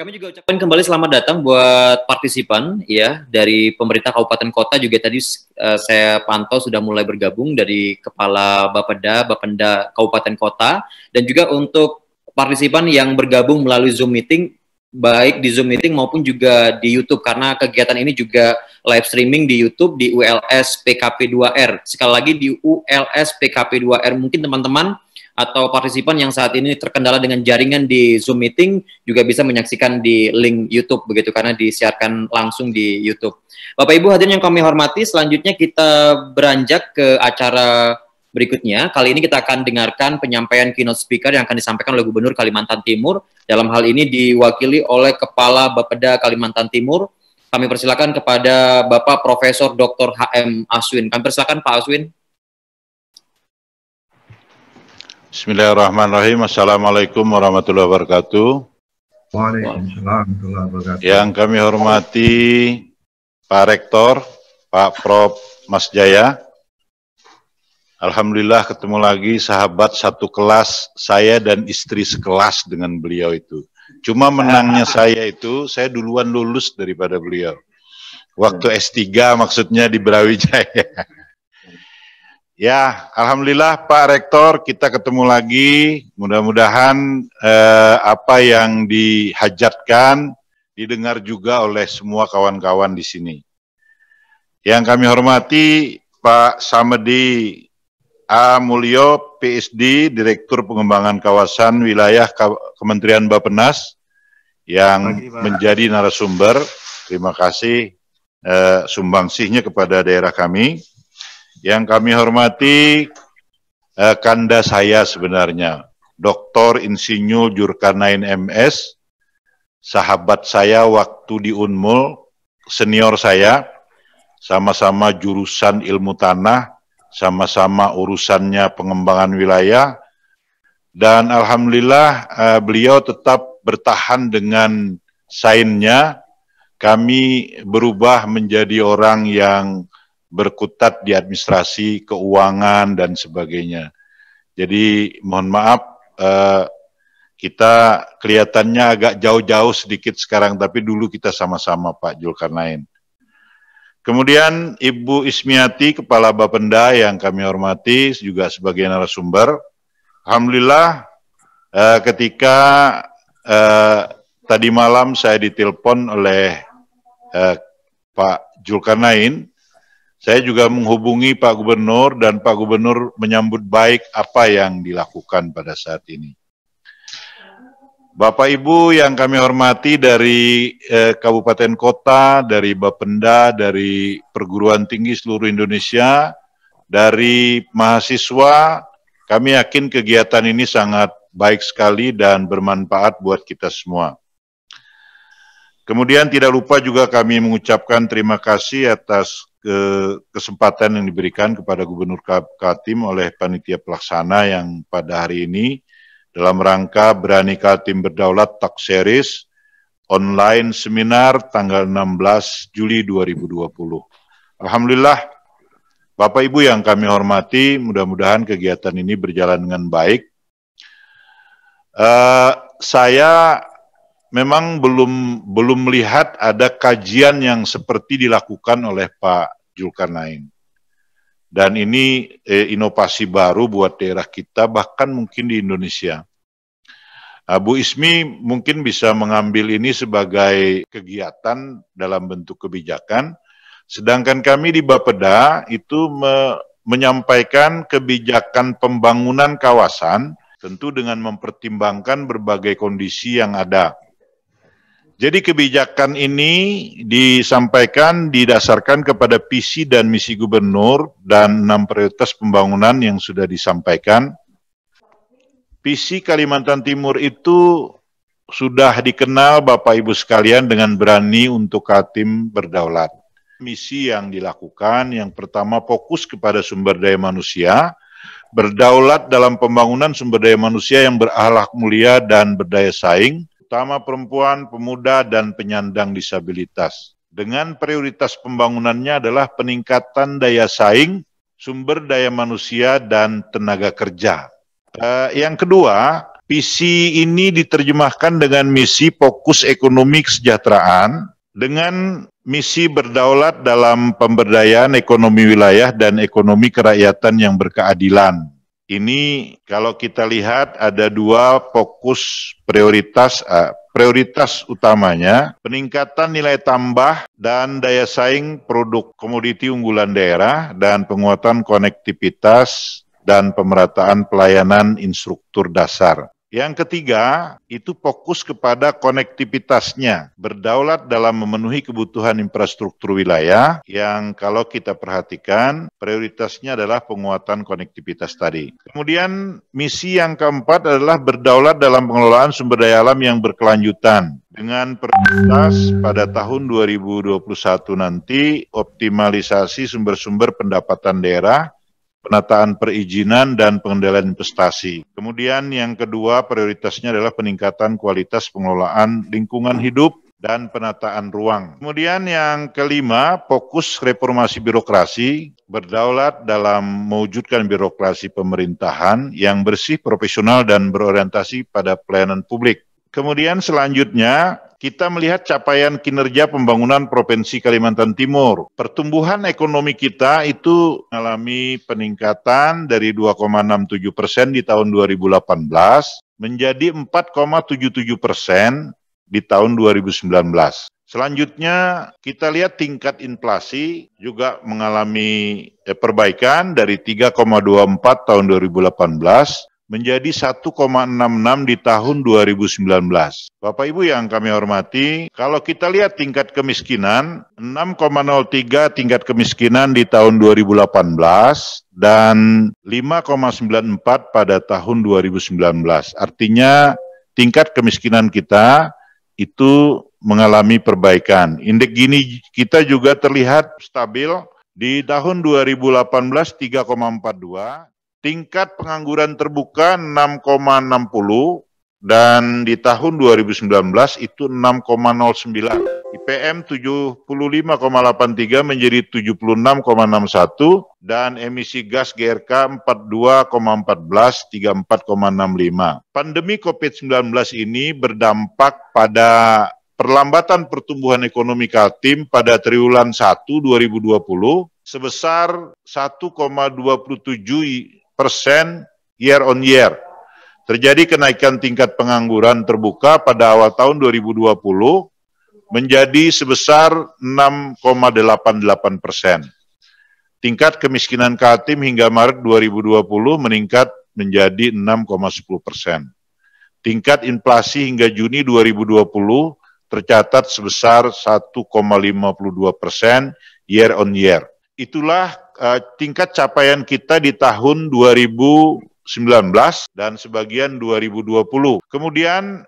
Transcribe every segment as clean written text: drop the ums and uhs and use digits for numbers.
Kami juga ucapkan kembali selamat datang buat partisipan ya dari pemerintah kabupaten kota juga tadi saya pantau sudah mulai bergabung dari kepala Bapenda kabupaten kota dan juga untuk partisipan yang bergabung melalui Zoom meeting baik di Zoom meeting maupun juga di YouTube karena kegiatan ini juga live streaming di YouTube di ULS PKP2R. Sekali lagi di ULS PKP2R mungkin teman-teman atau partisipan yang saat ini terkendala dengan jaringan di Zoom meeting juga bisa menyaksikan di link YouTube begitu karena disiarkan langsung di YouTube. Bapak Ibu hadirin yang kami hormati, selanjutnya kita beranjak ke acara berikutnya. Kali ini kita akan dengarkan penyampaian keynote speaker yang akan disampaikan oleh Gubernur Kalimantan Timur. Dalam hal ini diwakili oleh Kepala Bapeda Kalimantan Timur. Kami persilakan kepada Bapak Profesor Dr. HM Aswin. Kami persilakan Pak Aswin. Bismillahirrahmanirrahim. Assalamualaikum warahmatullahi wabarakatuh. Waalaikumsalam warahmatullahi wabarakatuh. Yang kami hormati Pak Rektor, Pak Prof. Mas Jaya. Alhamdulillah ketemu lagi sahabat satu kelas, saya dan istri sekelas dengan beliau itu. Cuma menangnya saya itu, saya duluan lulus daripada beliau. Waktu S3 maksudnya di Brawijaya. Ya, Alhamdulillah Pak Rektor, kita ketemu lagi. Mudah-mudahan apa yang dihajatkan didengar juga oleh semua kawan-kawan di sini. Yang kami hormati Pak Samedi A. Mulyo, PSD, Direktur Pengembangan Kawasan Wilayah Kementerian Bappenas, yang menjadi narasumber. Terima kasih sumbangsihnya kepada daerah kami. Yang kami hormati kanda saya sebenarnya, Dr. Insinyur Zulkarnain MS, sahabat saya waktu di Unmul, senior saya, sama-sama jurusan ilmu tanah, sama-sama urusannya pengembangan wilayah, dan alhamdulillah beliau tetap bertahan dengan sainnya. Kami berubah menjadi orang yang berkutat di administrasi, keuangan, dan sebagainya. Jadi mohon maaf, kita kelihatannya agak jauh-jauh sedikit sekarang, tapi dulu kita sama-sama Pak Zulkarnain. Kemudian Ibu Ismiati, Kepala Bapenda yang kami hormati, juga sebagai narasumber. Alhamdulillah ketika tadi malam saya ditelepon oleh Pak Zulkarnain, saya juga menghubungi Pak Gubernur dan Pak Gubernur menyambut baik apa yang dilakukan pada saat ini. Bapak Ibu yang kami hormati dari kabupaten kota, dari Bapenda, dari perguruan tinggi seluruh Indonesia, dari mahasiswa, kami yakin kegiatan ini sangat baik sekali dan bermanfaat buat kita semua. Kemudian tidak lupa juga kami mengucapkan terima kasih atas kesempatan yang diberikan kepada Gubernur Kaltim oleh Panitia Pelaksana yang pada hari ini dalam rangka Berani Kaltim Berdaulat Talk Series online seminar tanggal 16 Juli 2020. Alhamdulillah, Bapak Ibu yang kami hormati, mudah-mudahan kegiatan ini berjalan dengan baik. Saya memang belum melihat ada kajian yang seperti dilakukan oleh Pak Zulkarnain. Dan ini inovasi baru buat daerah kita, bahkan mungkin di Indonesia. Bu Ismi mungkin bisa mengambil ini sebagai kegiatan dalam bentuk kebijakan, sedangkan kami di Bapeda itu menyampaikan kebijakan pembangunan kawasan, tentu dengan mempertimbangkan berbagai kondisi yang ada. Jadi kebijakan ini disampaikan didasarkan kepada visi dan misi gubernur dan 6 prioritas pembangunan yang sudah disampaikan. Visi Kalimantan Timur itu sudah dikenal Bapak Ibu sekalian dengan berani untuk Kaltim berdaulat. Misi yang dilakukan yang pertama fokus kepada sumber daya manusia, berdaulat dalam pembangunan sumber daya manusia yang berakhlak mulia dan berdaya saing, utama perempuan, pemuda, dan penyandang disabilitas. Dengan prioritas pembangunannya adalah peningkatan daya saing, sumber daya manusia, dan tenaga kerja. Yang kedua, Visi ini diterjemahkan dengan misi fokus ekonomi kesejahteraan dengan misi berdaulat dalam pemberdayaan ekonomi wilayah dan ekonomi kerakyatan yang berkeadilan. Ini kalau kita lihat ada dua fokus prioritas utamanya, peningkatan nilai tambah dan daya saing produk komoditi unggulan daerah dan penguatan konektivitas dan pemerataan pelayanan infrastruktur dasar. Yang ketiga, itu fokus kepada konektivitasnya, berdaulat dalam memenuhi kebutuhan infrastruktur wilayah yang kalau kita perhatikan, prioritasnya adalah penguatan konektivitas tadi. Kemudian, misi yang keempat adalah berdaulat dalam pengelolaan sumber daya alam yang berkelanjutan. Dengan prioritas pada tahun 2021 nanti, optimalisasi sumber-sumber pendapatan daerah, penataan perizinan dan pengendalian investasi. Kemudian yang kedua prioritasnya adalah peningkatan kualitas pengelolaan lingkungan hidup dan penataan ruang. Kemudian yang kelima, fokus reformasi birokrasi, berdaulat dalam mewujudkan birokrasi pemerintahan yang bersih, profesional, dan berorientasi pada pelayanan publik. Kemudian selanjutnya, kita melihat capaian kinerja pembangunan Provinsi Kalimantan Timur. Pertumbuhan ekonomi kita itu mengalami peningkatan dari 2,67% di tahun 2018 menjadi 4,77% di tahun 2019. Selanjutnya kita lihat tingkat inflasi juga mengalami perbaikan dari 3,24 tahun 2018 menjadi 1,66 di tahun 2019. Bapak Ibu yang kami hormati, kalau kita lihat tingkat kemiskinan, 6,03 tingkat kemiskinan di tahun 2018 dan 5,94 pada tahun 2019. Artinya tingkat kemiskinan kita itu mengalami perbaikan. Indeks Gini kita juga terlihat stabil di tahun 2018 3,42. Tingkat pengangguran terbuka 6,60 dan di tahun 2019 itu 6,09. IPM 75,83 menjadi 76,61 dan emisi gas GRK 42,14 34,65. Pandemi COVID-19 ini berdampak pada perlambatan pertumbuhan ekonomi Kaltim pada triwulan 1 2020 sebesar 1,27% year on year. Terjadi kenaikan tingkat pengangguran terbuka pada awal tahun 2020 menjadi sebesar 6,88%. Tingkat kemiskinan Kaltim hingga Maret 2020 meningkat menjadi 6,10%. Tingkat inflasi hingga Juni 2020 tercatat sebesar 1,52% year on year. Itulah tingkat capaian kita di tahun 2019 dan sebagian 2020. Kemudian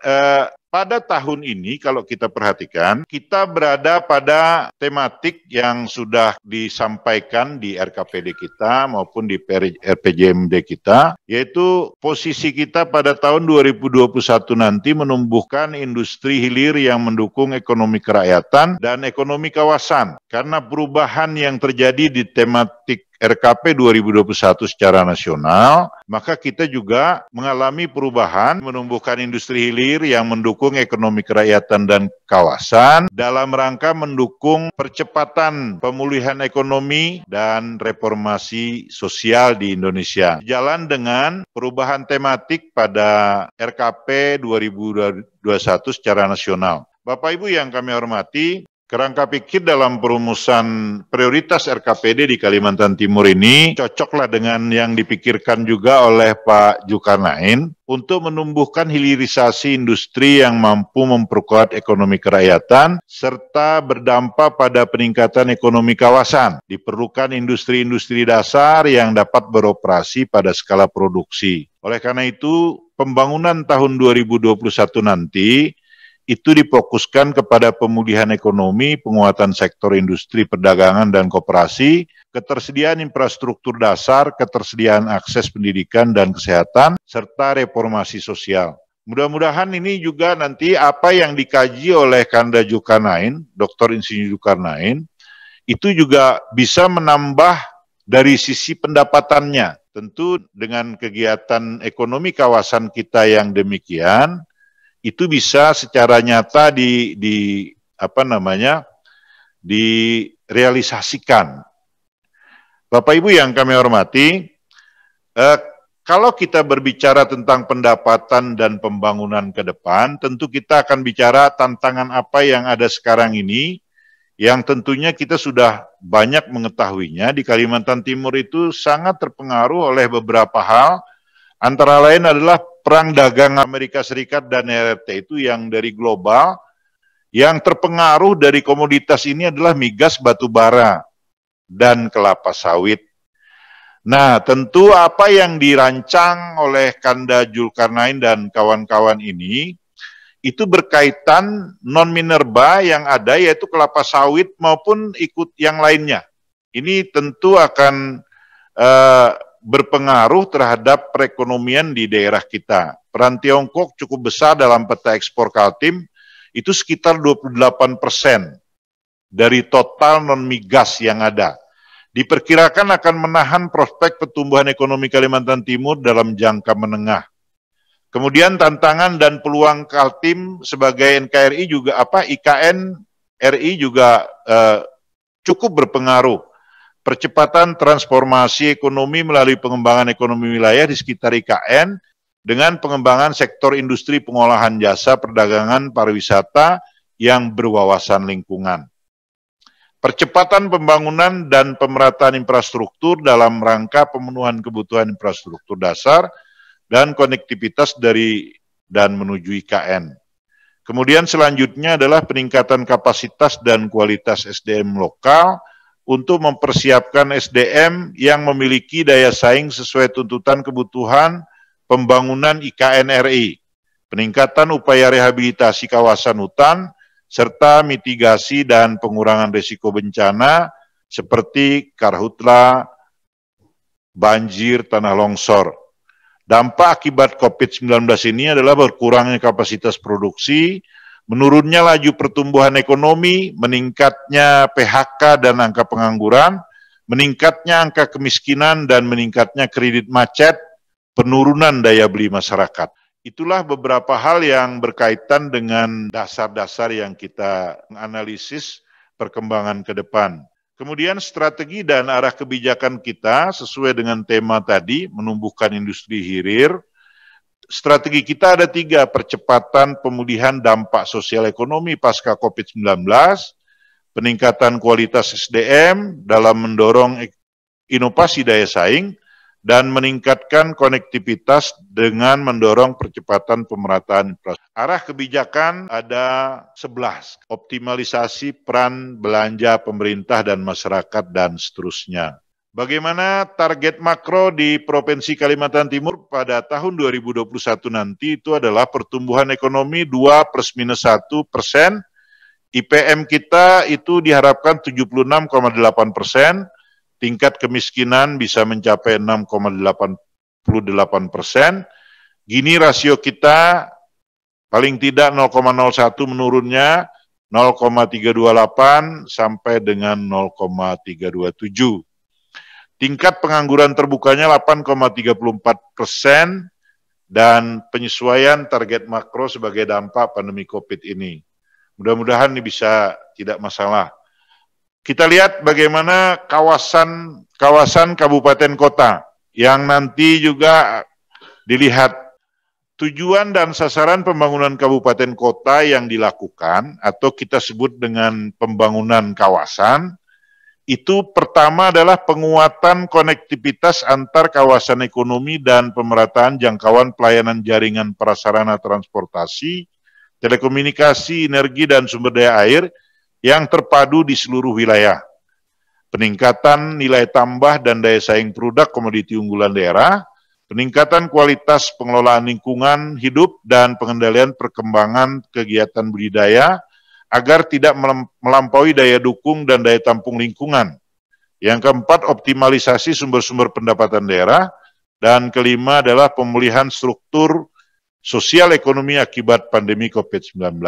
pada tahun ini kalau kita perhatikan, kita berada pada tematik yang sudah disampaikan di RKPD kita maupun di RPJMD kita, yaitu posisi kita pada tahun 2021 nanti menumbuhkan industri hilir yang mendukung ekonomi kerakyatan dan ekonomi kawasan. Karena perubahan yang terjadi di tematik RKP 2021 secara nasional, maka kita juga mengalami perubahan menumbuhkan industri hilir yang mendukung ekonomi kerakyatan dan kawasan dalam rangka mendukung percepatan pemulihan ekonomi dan reformasi sosial di Indonesia. Jalan dengan perubahan tematik pada RKP 2021 secara nasional. Bapak Ibu yang kami hormati, kerangka pikir dalam perumusan prioritas RKPD di Kalimantan Timur ini cocoklah dengan yang dipikirkan juga oleh Pak Zulkarnain untuk menumbuhkan hilirisasi industri yang mampu memperkuat ekonomi kerakyatan serta berdampak pada peningkatan ekonomi kawasan. Diperlukan industri-industri dasar yang dapat beroperasi pada skala produksi. Oleh karena itu, pembangunan tahun 2021 nanti itu difokuskan kepada pemulihan ekonomi, penguatan sektor industri, perdagangan, dan koperasi, ketersediaan infrastruktur dasar, ketersediaan akses pendidikan dan kesehatan, serta reformasi sosial. Mudah-mudahan ini juga nanti apa yang dikaji oleh Kanda Zulkarnain, Dr. Insinyur Zulkarnain, itu juga bisa menambah dari sisi pendapatannya. Tentu dengan kegiatan ekonomi kawasan kita yang demikian, itu bisa secara nyata direalisasikan. Bapak Ibu yang kami hormati, kalau kita berbicara tentang pendapatan dan pembangunan ke depan, tentu kita akan bicara tantangan apa yang ada sekarang ini, yang tentunya kita sudah banyak mengetahuinya. Di Kalimantan Timur itu sangat terpengaruh oleh beberapa hal, antara lain adalah perang dagang Amerika Serikat dan RRT itu yang dari global, yang terpengaruh dari komoditas ini adalah migas batu bara dan kelapa sawit. Nah, tentu apa yang dirancang oleh Kanda Julkarnain dan kawan-kawan ini, itu berkaitan non-minerba yang ada, yaitu kelapa sawit maupun ikut yang lainnya. Ini tentu akan berpengaruh terhadap perekonomian di daerah kita. Peran Tiongkok cukup besar dalam peta ekspor Kaltim, itu sekitar 28% dari total non-migas yang ada. Diperkirakan akan menahan prospek pertumbuhan ekonomi Kalimantan Timur dalam jangka menengah. Kemudian tantangan dan peluang Kaltim sebagai NKRI juga IKN RI juga cukup berpengaruh. Percepatan transformasi ekonomi melalui pengembangan ekonomi wilayah di sekitar IKN dengan pengembangan sektor industri pengolahan jasa, perdagangan, pariwisata yang berwawasan lingkungan. Percepatan pembangunan dan pemerataan infrastruktur dalam rangka pemenuhan kebutuhan infrastruktur dasar dan konektivitas dari dan menuju IKN. Kemudian selanjutnya adalah peningkatan kapasitas dan kualitas SDM lokal untuk mempersiapkan SDM yang memiliki daya saing sesuai tuntutan kebutuhan pembangunan IKN RI, peningkatan upaya rehabilitasi kawasan hutan, serta mitigasi dan pengurangan risiko bencana seperti karhutla, banjir, tanah longsor. Dampak akibat COVID-19 ini adalah berkurangnya kapasitas produksi, menurunnya laju pertumbuhan ekonomi, meningkatnya PHK dan angka pengangguran, meningkatnya angka kemiskinan dan meningkatnya kredit macet, penurunan daya beli masyarakat. Itulah beberapa hal yang berkaitan dengan dasar-dasar yang kita analisis perkembangan ke depan. Kemudian strategi dan arah kebijakan kita sesuai dengan tema tadi, menumbuhkan industri hilir. Strategi kita ada 3, percepatan pemulihan dampak sosial ekonomi pasca COVID-19, peningkatan kualitas SDM dalam mendorong inovasi daya saing, dan meningkatkan konektivitas dengan mendorong percepatan pemerataan infrastruktur. Arah kebijakan ada 11, optimalisasi peran belanja pemerintah dan masyarakat dan seterusnya. Bagaimana target makro di Provinsi Kalimantan Timur pada tahun 2021 nanti itu adalah pertumbuhan ekonomi 2+-1%, IPM kita itu diharapkan 76,8%, tingkat kemiskinan bisa mencapai 6,88%. Gini rasio kita paling tidak 0,01 menurunnya 0,328 sampai dengan 0,327. Tingkat pengangguran terbukanya 8,34% dan penyesuaian target makro sebagai dampak pandemi COVID ini. Mudah-mudahan ini bisa tidak masalah. Kita lihat bagaimana kawasan kabupaten kota yang nanti juga dilihat tujuan dan sasaran pembangunan kabupaten kota yang dilakukan atau kita sebut dengan pembangunan kawasan. Itu pertama adalah penguatan konektivitas antar kawasan ekonomi dan pemerataan jangkauan pelayanan jaringan prasarana transportasi, telekomunikasi, energi dan sumber daya air yang terpadu di seluruh wilayah. Peningkatan nilai tambah dan daya saing produk komoditi unggulan daerah, peningkatan kualitas pengelolaan lingkungan hidup dan pengendalian perkembangan kegiatan budidaya agar tidak melampaui daya dukung dan daya tampung lingkungan. Yang keempat, optimalisasi sumber-sumber pendapatan daerah. Dan kelima adalah pemulihan struktur sosial ekonomi akibat pandemi COVID-19.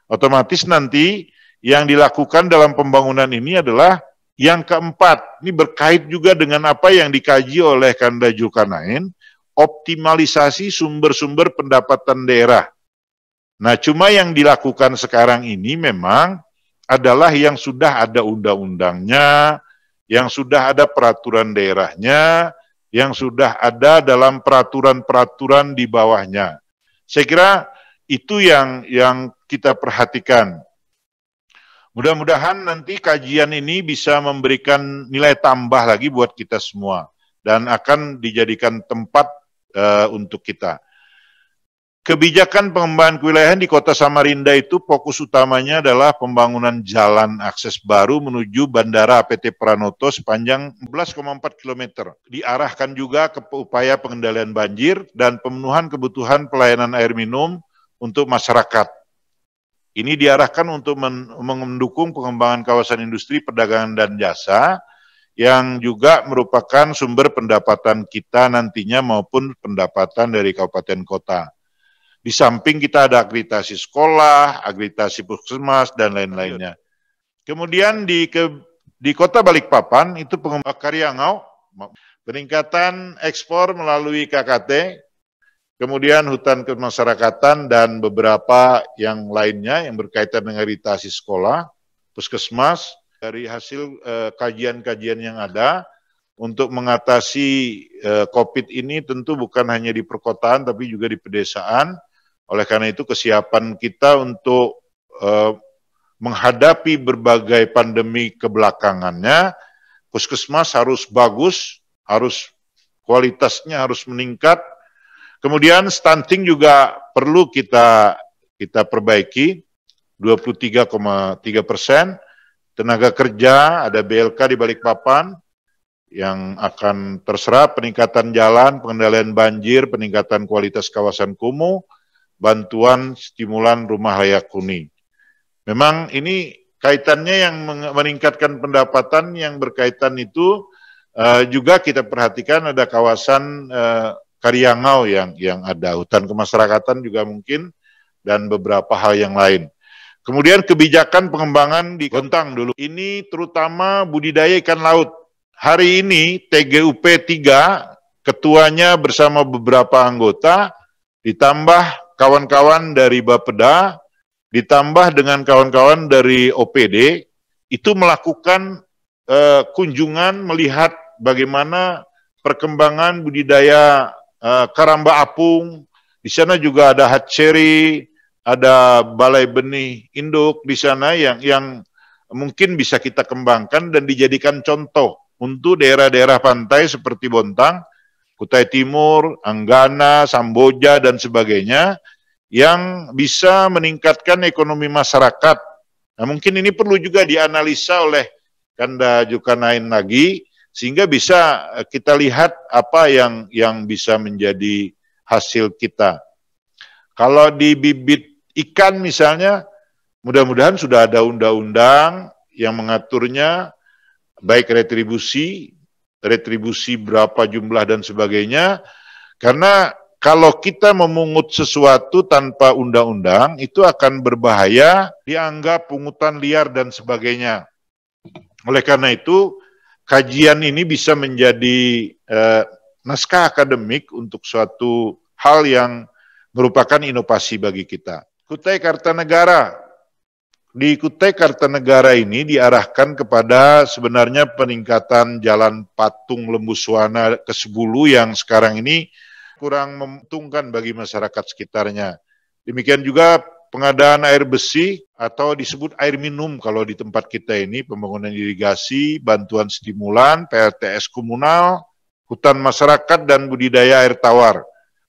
Otomatis nanti yang dilakukan dalam pembangunan ini adalah Yang keempat, ini berkait juga dengan apa yang dikaji oleh Kanda Zulkarnain, optimalisasi sumber-sumber pendapatan daerah. Nah, cuma yang dilakukan sekarang ini memang adalah yang sudah ada undang-undangnya, yang sudah ada peraturan daerahnya, yang sudah ada dalam peraturan-peraturan di bawahnya. Saya kira itu yang kita perhatikan. Mudah-mudahan nanti kajian ini bisa memberikan nilai tambah lagi buat kita semua dan akan dijadikan tempat untuk kita. Kebijakan pengembangan kewilayahan di Kota Samarinda itu fokus utamanya adalah pembangunan jalan akses baru menuju Bandara APT Pranoto sepanjang 11,4 km. Diarahkan juga ke upaya pengendalian banjir dan pemenuhan kebutuhan pelayanan air minum untuk masyarakat. Ini diarahkan untuk mendukung pengembangan kawasan industri, perdagangan, dan jasa yang juga merupakan sumber pendapatan kita nantinya maupun pendapatan dari kabupaten kota. Di samping kita ada akreditasi sekolah, akreditasi puskesmas, dan lain-lainnya. Kemudian di Kota Balikpapan itu pengembangan Karyangau, peningkatan ekspor melalui KKT, kemudian hutan kemasyarakatan dan beberapa yang lainnya yang berkaitan dengan akreditasi sekolah, puskesmas. Dari hasil kajian-kajian yang ada untuk mengatasi COVID ini tentu bukan hanya di perkotaan tapi juga di pedesaan. Oleh karena itu kesiapan kita untuk menghadapi berbagai pandemi kebelakangannya, puskesmas harus bagus, kualitasnya harus meningkat. Kemudian stunting juga perlu kita perbaiki, 23,3%. Tenaga kerja, ada BLK di Balikpapan yang akan terserap peningkatan jalan, pengendalian banjir, peningkatan kualitas kawasan kumuh, bantuan stimulan rumah layak huni. Memang ini kaitannya yang meningkatkan pendapatan yang berkaitan itu juga kita perhatikan ada kawasan Karyangau yang ada, hutan kemasyarakatan juga mungkin, dan beberapa hal yang lain. Kemudian kebijakan pengembangan di Gontang dulu. Ini terutama budidaya ikan laut. Hari ini TGUP 3, ketuanya bersama beberapa anggota, ditambah kawan-kawan dari Bapeda, ditambah dengan kawan-kawan dari OPD, itu melakukan kunjungan melihat bagaimana perkembangan budidaya karamba apung. Di sana juga ada hatchery, ada balai benih induk di sana yang mungkin bisa kita kembangkan dan dijadikan contoh untuk daerah-daerah pantai seperti Bontang, Kutai Timur, Anggana, Samboja, dan sebagainya, yang bisa meningkatkan ekonomi masyarakat. Nah, mungkin ini perlu juga dianalisa oleh Kanda Zulkarnain lagi, sehingga bisa kita lihat apa yang bisa menjadi hasil kita. Kalau di bibit ikan misalnya, mudah-mudahan sudah ada undang-undang yang mengaturnya, baik retribusi berapa jumlah dan sebagainya, karena kalau kita memungut sesuatu tanpa undang-undang, itu akan berbahaya, dianggap pungutan liar dan sebagainya. Oleh karena itu, kajian ini bisa menjadi naskah akademik untuk suatu hal yang merupakan inovasi bagi kita. Kutai Kartanegara. Di Kutai Kartanegara ini diarahkan kepada sebenarnya peningkatan jalan Patung Lembuswana ke Sebulu yang sekarang ini kurang menguntungkan bagi masyarakat sekitarnya. Demikian juga pengadaan air besi atau disebut air minum kalau di tempat kita ini, pembangunan irigasi, bantuan stimulan, PLTS komunal, hutan masyarakat, dan budidaya air tawar.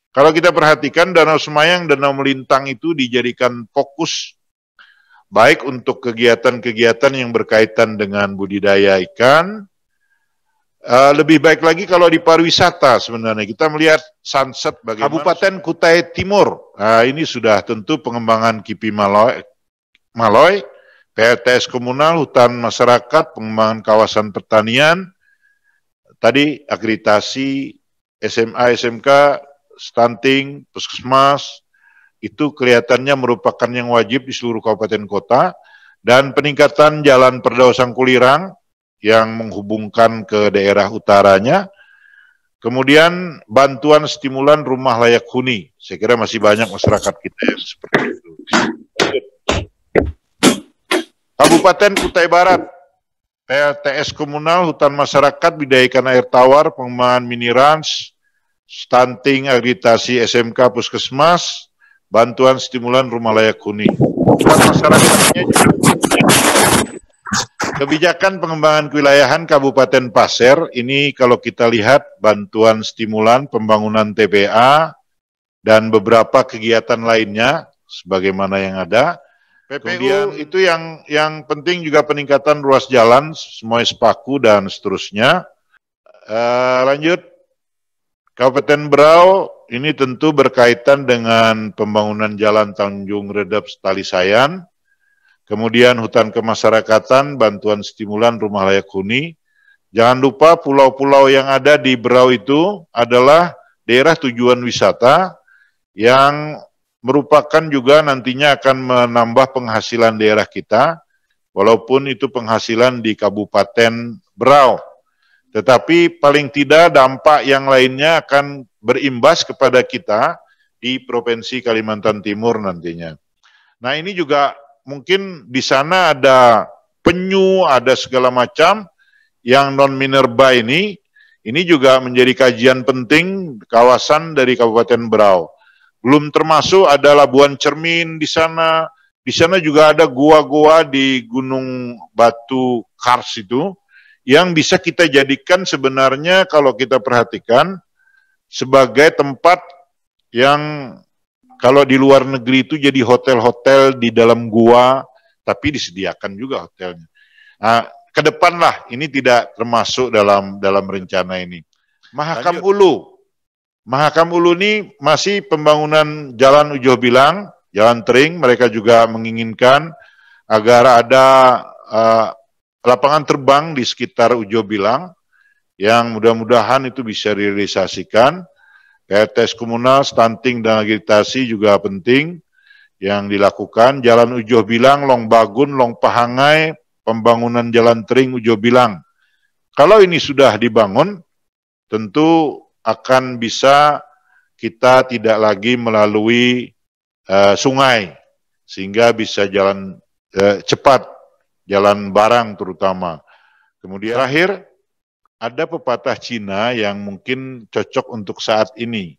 Kalau kita perhatikan Danau Semayang, Danau Melintang itu dijadikan fokus baik untuk kegiatan-kegiatan yang berkaitan dengan budidaya ikan. Lebih baik lagi kalau di pariwisata sebenarnya. Kita melihat sunset bagaimana. Kabupaten Kutai Timur, ini sudah tentu pengembangan KIPI Maloy, PLTS komunal, hutan masyarakat, pengembangan kawasan pertanian, tadi akreditasi, SMA, SMK, stunting, puskesmas, itu kelihatannya merupakan yang wajib di seluruh kabupaten kota, dan peningkatan jalan Perdausang Kulirang, yang menghubungkan ke daerah utaranya. Kemudian bantuan stimulan rumah layak huni. Saya kira masih banyak masyarakat kita yang seperti itu. Kabupaten Kutai Barat, PLTS komunal, hutan masyarakat, bidaya ikan air tawar, pengembangan mini ranch, stunting, agritasi SMK Puskesmas, bantuan stimulan rumah layak huni. Hutan masyarakatnya juga. Kebijakan pengembangan kewilayahan Kabupaten Pasir, ini kalau kita lihat bantuan stimulan pembangunan TPA dan beberapa kegiatan lainnya sebagaimana yang ada. Kemudian itu yang penting juga peningkatan ruas jalan, semua sepaku dan seterusnya. Lanjut, Kabupaten Berau ini tentu berkaitan dengan pembangunan jalan Tanjung Redap Talisayan. Kemudian hutan kemasyarakatan, bantuan stimulan rumah layak huni. Jangan lupa pulau-pulau yang ada di Berau itu adalah daerah tujuan wisata yang merupakan juga nantinya akan menambah penghasilan daerah kita, walaupun itu penghasilan di Kabupaten Berau. Tetapi paling tidak dampak yang lainnya akan berimbas kepada kita di Provinsi Kalimantan Timur nantinya. Nah ini juga mungkin di sana ada penyu, ada segala macam yang non-minerba ini juga menjadi kajian penting kawasan dari Kabupaten Berau. Belum termasuk ada Labuan Cermin di sana juga ada gua-gua di Gunung Batu Kars itu, yang bisa kita jadikan sebenarnya kalau kita perhatikan sebagai tempat yang kalau di luar negeri itu jadi hotel-hotel di dalam gua, tapi disediakan juga hotelnya. Nah, ke depan lah, ini tidak termasuk dalam rencana ini. Mahakam Ulu ini masih pembangunan Jalan Ujoh Bilang, Jalan Tering, mereka juga menginginkan agar ada lapangan terbang di sekitar Ujoh Bilang, yang mudah-mudahan itu bisa direalisasikan. PLTS komunal, stunting dan agritasi juga penting yang dilakukan. Jalan Ujoh Bilang, Long Bagun, Long Pahangai, pembangunan Jalan Tering Ujoh Bilang. Kalau ini sudah dibangun, tentu akan bisa kita tidak lagi melalui sungai, sehingga bisa jalan cepat, jalan barang terutama. Kemudian terakhir, ada pepatah Cina yang mungkin cocok untuk saat ini.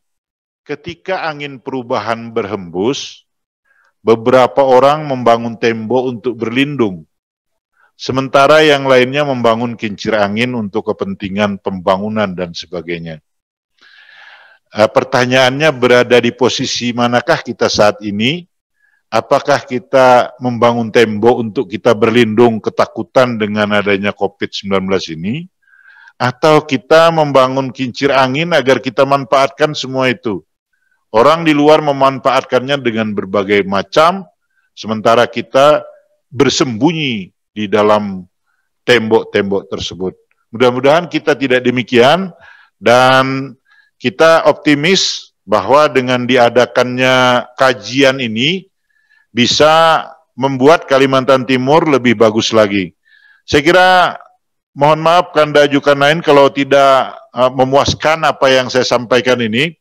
Ketika angin perubahan berhembus, beberapa orang membangun tembok untuk berlindung, sementara yang lainnya membangun kincir angin untuk kepentingan pembangunan dan sebagainya. Pertanyaannya, berada di posisi manakah kita saat ini? Apakah kita membangun tembok untuk kita berlindung ketakutan dengan adanya COVID-19 ini? Atau kita membangun kincir angin agar kita manfaatkan semua itu? Orang di luar memanfaatkannya dengan berbagai macam, sementara kita bersembunyi di dalam tembok-tembok tersebut. Mudah-mudahan kita tidak demikian, dan kita optimis bahwa dengan diadakannya kajian ini bisa membuat Kalimantan Timur lebih bagus lagi. Saya kira, mohon maaf Kanda Zulkarnain kalau tidak memuaskan apa yang saya sampaikan ini,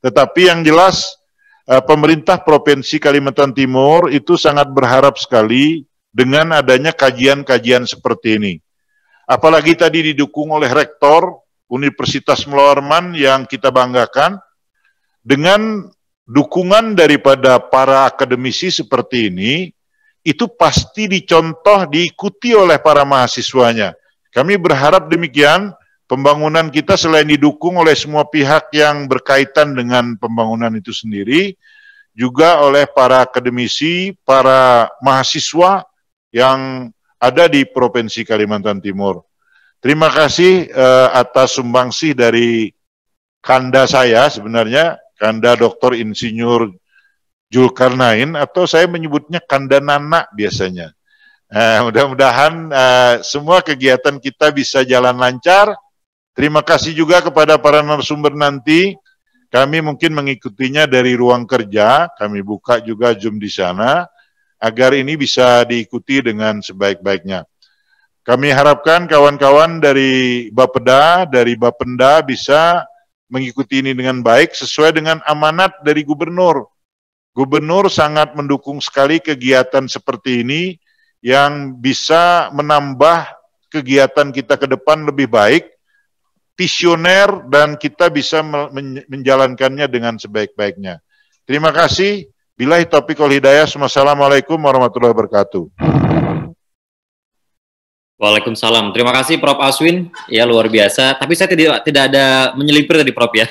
tetapi yang jelas pemerintah Provinsi Kalimantan Timur itu sangat berharap sekali dengan adanya kajian-kajian seperti ini. Apalagi tadi didukung oleh Rektor Universitas Melawarman yang kita banggakan, dengan dukungan daripada para akademisi seperti ini, itu pasti dicontoh, diikuti oleh para mahasiswanya. Kami berharap demikian, pembangunan kita selain didukung oleh semua pihak yang berkaitan dengan pembangunan itu sendiri, juga oleh para akademisi, para mahasiswa yang ada di Provinsi Kalimantan Timur. Terima kasih atas sumbangsih dari Kanda saya sebenarnya, Kanda Dr. Insinyur Zulkarnain, atau saya menyebutnya Kanda Nana biasanya. Mudah-mudahan semua kegiatan kita bisa jalan lancar. Terima kasih juga kepada para narasumber nanti. Kami mungkin mengikutinya dari ruang kerja, kami buka juga Zoom di sana, agar ini bisa diikuti dengan sebaik-baiknya. Kami harapkan kawan-kawan dari Bapeda, dari Bapenda bisa mengikuti ini dengan baik sesuai dengan amanat dari Gubernur. Gubernur sangat mendukung sekali kegiatan seperti ini yang bisa menambah kegiatan kita ke depan lebih baik, visioner, dan kita bisa menjalankannya dengan sebaik-baiknya. Terima kasih. Billahi taufiq wal hidayah. Wassalamualaikum warahmatullahi wabarakatuh. Waalaikumsalam. Terima kasih Prof. Aswin. Ya, luar biasa. Tapi saya tidak ada menyelipir tadi Prof ya.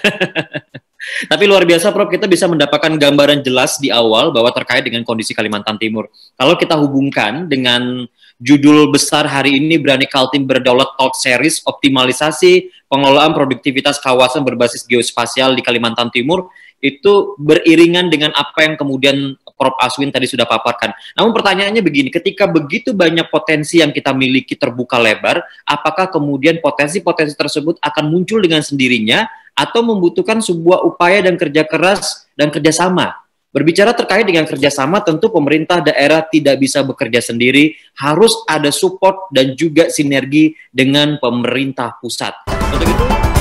Tapi luar biasa Prof, kita bisa mendapatkan gambaran jelas di awal bahwa terkait dengan kondisi Kalimantan Timur. Kalau kita hubungkan dengan judul besar hari ini, Berani Kaltim Berdaulat Talk Series, optimalisasi pengelolaan produktivitas kawasan berbasis geospasial di Kalimantan Timur, itu beriringan dengan apa yang kemudian Prof. Aswin tadi sudah paparkan. Namun pertanyaannya begini, ketika begitu banyak potensi yang kita miliki terbuka lebar, apakah kemudian potensi-potensi tersebut akan muncul dengan sendirinya atau membutuhkan sebuah upaya dan kerja keras dan kerjasama? Berbicara terkait dengan kerjasama, tentu pemerintah daerah tidak bisa bekerja sendiri, harus ada support dan juga sinergi dengan pemerintah pusat. Untuk itu